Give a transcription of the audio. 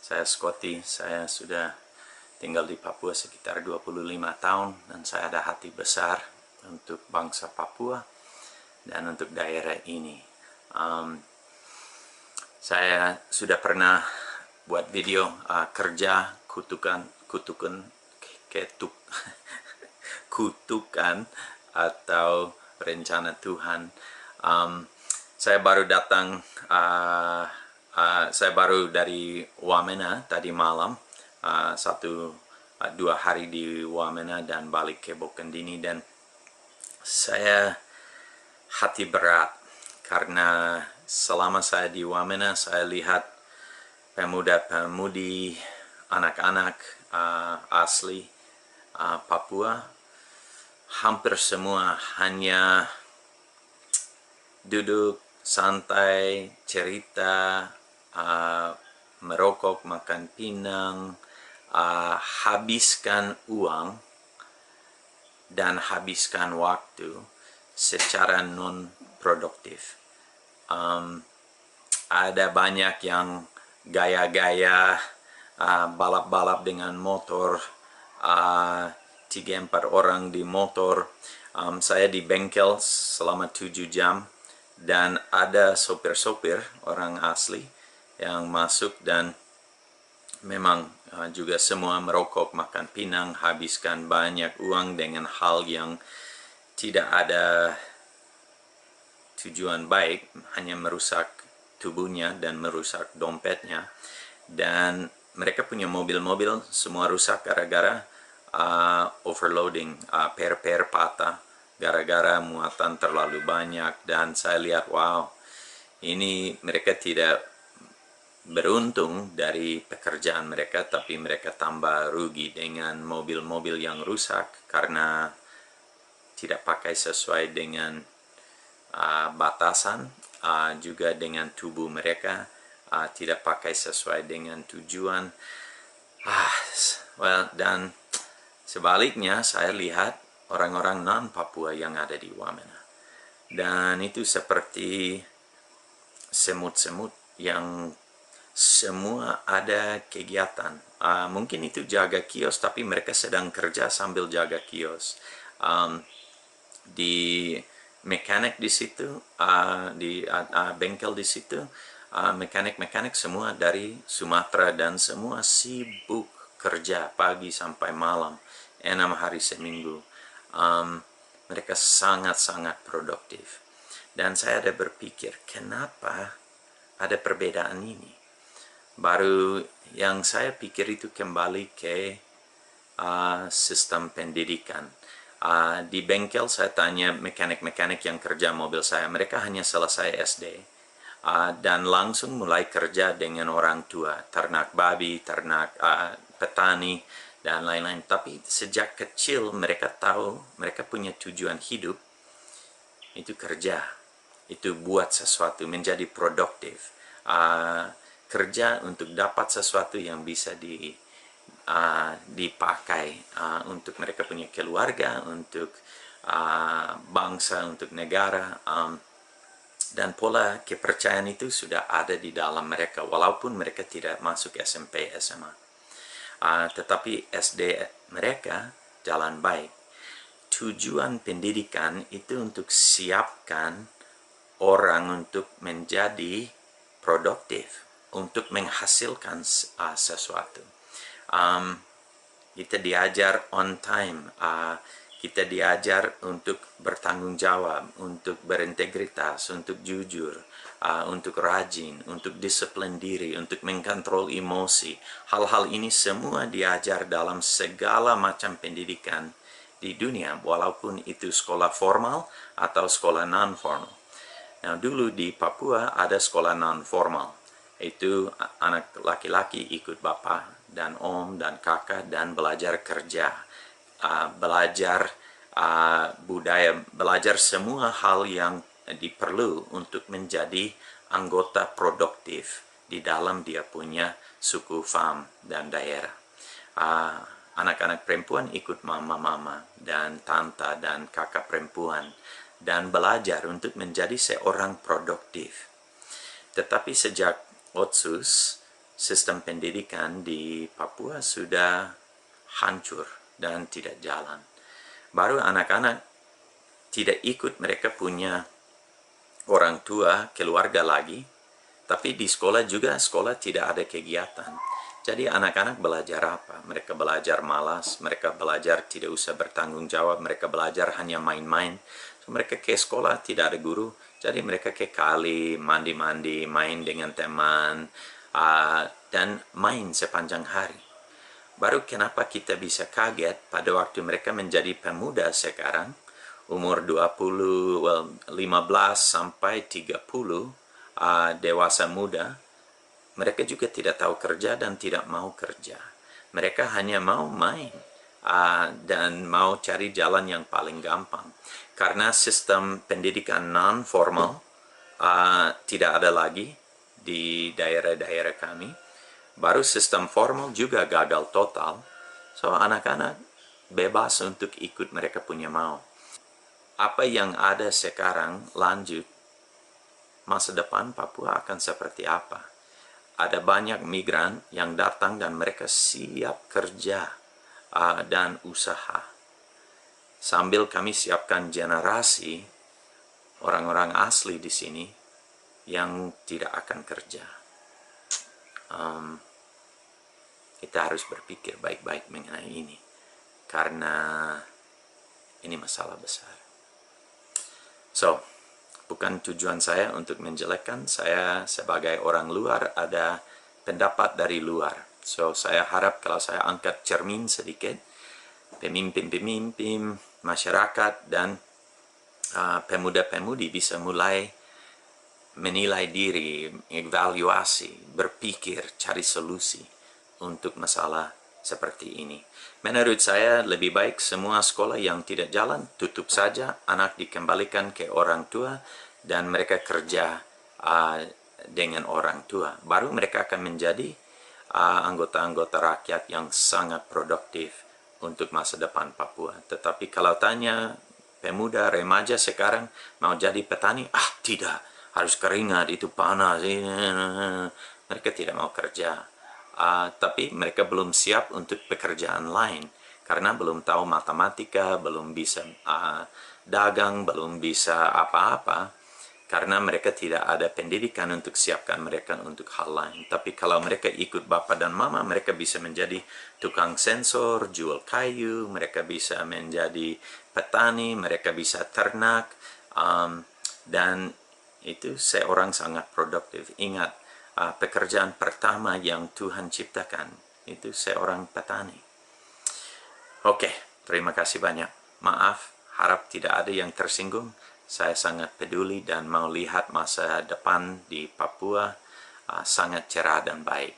Saya Scotty, saya sudah tinggal di Papua sekitar 25 tahun dan saya ada hati besar untuk bangsa Papua dan untuk daerah ini. Saya sudah pernah buat video kerja kutukan atau rencana Tuhan. Saya baru datang, saya baru dari Wamena tadi malam, 2 hari di Wamena dan balik ke Bokendini, dan saya hati berat karena selama saya di Wamena saya lihat pemuda-pemudi, anak-anak asli Papua hampir semua hanya duduk santai, cerita, merokok, makan pinang, habiskan uang dan habiskan waktu secara non-produktif. Ada banyak yang gaya-gaya, balap-balap dengan motor, 3-4 orang di motor. Saya di bengkel selama 7 jam dan ada sopir-sopir orang asli yang masuk dan memang juga semua merokok, makan pinang, habiskan banyak uang dengan hal yang tidak ada tujuan baik, hanya merusak tubuhnya dan merusak dompetnya. Dan mereka punya mobil-mobil semua rusak gara-gara overloading, per patah gara-gara muatan terlalu banyak. Dan saya lihat, wow, ini mereka tidak beruntung dari pekerjaan mereka, tapi mereka tambah rugi dengan mobil-mobil yang rusak karena tidak pakai sesuai dengan batasan, juga dengan tubuh mereka tidak pakai sesuai dengan tujuan. Dan sebaliknya saya lihat orang-orang non-Papua yang ada di Wamena, dan itu seperti semut-semut yang semua ada kegiatan. Mungkin itu jaga kios, tapi mereka sedang kerja sambil jaga kios. Di mekanik di situ, di bengkel di situ, mekanik-mekanik semua dari Sumatera dan semua sibuk kerja pagi sampai malam, 6 hari seminggu. Mereka sangat-sangat produktif. Dan saya ada berpikir, kenapa ada perbedaan ini? Baru yang saya pikir itu kembali ke sistem pendidikan. Di bengkel saya tanya mekanik-mekanik yang kerja mobil saya, mereka hanya selesai SD dan langsung mulai kerja dengan orang tua, ternak babi, ternak petani, dan lain-lain. Tapi sejak kecil mereka tahu mereka punya tujuan hidup itu kerja, itu buat sesuatu, menjadi produktif, kerja untuk dapat sesuatu yang bisa dipakai untuk mereka punya keluarga, untuk bangsa, untuk negara. Dan pola kepercayaan itu sudah ada di dalam mereka walaupun mereka tidak masuk SMP, SMA. Tetapi SD mereka jalan baik. Tujuan pendidikan itu untuk siapkan orang untuk menjadi produktif, untuk menghasilkan sesuatu. Kita diajar on time, kita diajar untuk bertanggung jawab, untuk berintegritas, untuk jujur, untuk rajin, untuk disiplin diri, untuk mengkontrol emosi. Hal-hal ini semua diajar dalam segala macam pendidikan di dunia, walaupun itu sekolah formal atau sekolah non-formal. Nah, dulu di Papua ada sekolah non-formal. Itu anak laki-laki ikut bapak dan om dan kakak dan belajar kerja, belajar budaya, belajar semua hal yang diperlu untuk menjadi anggota produktif di dalam dia punya suku, fam, dan daerah. Anak-anak perempuan ikut mama-mama dan tante dan kakak perempuan dan belajar untuk menjadi seorang produktif. Tetapi sejak Otsus sistem pendidikan di Papua sudah hancur dan tidak jalan. Baru anak-anak tidak ikut, mereka punya orang tua, keluarga lagi, tapi di sekolah juga, sekolah tidak ada kegiatan. Jadi anak-anak belajar apa? Mereka belajar malas, mereka belajar tidak usah bertanggung jawab, mereka belajar hanya main-main. So, mereka ke sekolah tidak ada guru, jadi mereka ke kali, mandi-mandi, main dengan teman, dan main sepanjang hari. Baru kenapa kita bisa kaget pada waktu mereka menjadi pemuda sekarang, umur 15 sampai 30, dewasa muda, mereka juga tidak tahu kerja dan tidak mau kerja. Mereka hanya mau main dan mau cari jalan yang paling gampang. Karena sistem pendidikan non-formal tidak ada lagi di daerah-daerah kami. Baru sistem formal juga gagal total. So anak-anak bebas untuk ikut mereka punya mau. Apa yang ada sekarang lanjut, masa depan Papua akan seperti apa? Ada banyak migran yang datang dan mereka siap kerja dan usaha. Sambil kami siapkan generasi orang-orang asli di sini yang tidak akan kerja. Kita harus berpikir baik-baik mengenai ini, karena ini masalah besar. So, bukan tujuan saya untuk menjelekkan, saya sebagai orang luar ada pendapat dari luar. So, saya harap kalau saya angkat cermin sedikit, pemimpin-pemimpin, masyarakat, dan pemuda-pemudi bisa mulai menilai diri, evaluasi, berpikir, cari solusi untuk masalah seperti ini. Menurut saya lebih baik semua sekolah yang tidak jalan tutup saja, anak dikembalikan ke orang tua dan mereka kerja dengan orang tua. Baru mereka akan menjadi anggota-anggota rakyat yang sangat produktif untuk masa depan Papua. Tetapi kalau tanya pemuda, remaja sekarang mau jadi petani, tidak, harus keringat, itu panas, mereka tidak mau kerja. Tapi mereka belum siap untuk pekerjaan lain karena belum tahu matematika, belum bisa dagang, belum bisa apa-apa, karena mereka tidak ada pendidikan untuk siapkan mereka untuk hal lain. Tapi kalau mereka ikut bapak dan mama, mereka bisa menjadi tukang sensor, jual kayu, mereka bisa menjadi petani, mereka bisa ternak, dan itu seorang sangat produktif. Ingat, pekerjaan pertama yang Tuhan ciptakan itu seorang petani. Oke, terima kasih banyak. Maaf, harap tidak ada yang tersinggung. Saya sangat peduli dan mau lihat masa depan di Papua sangat cerah dan baik.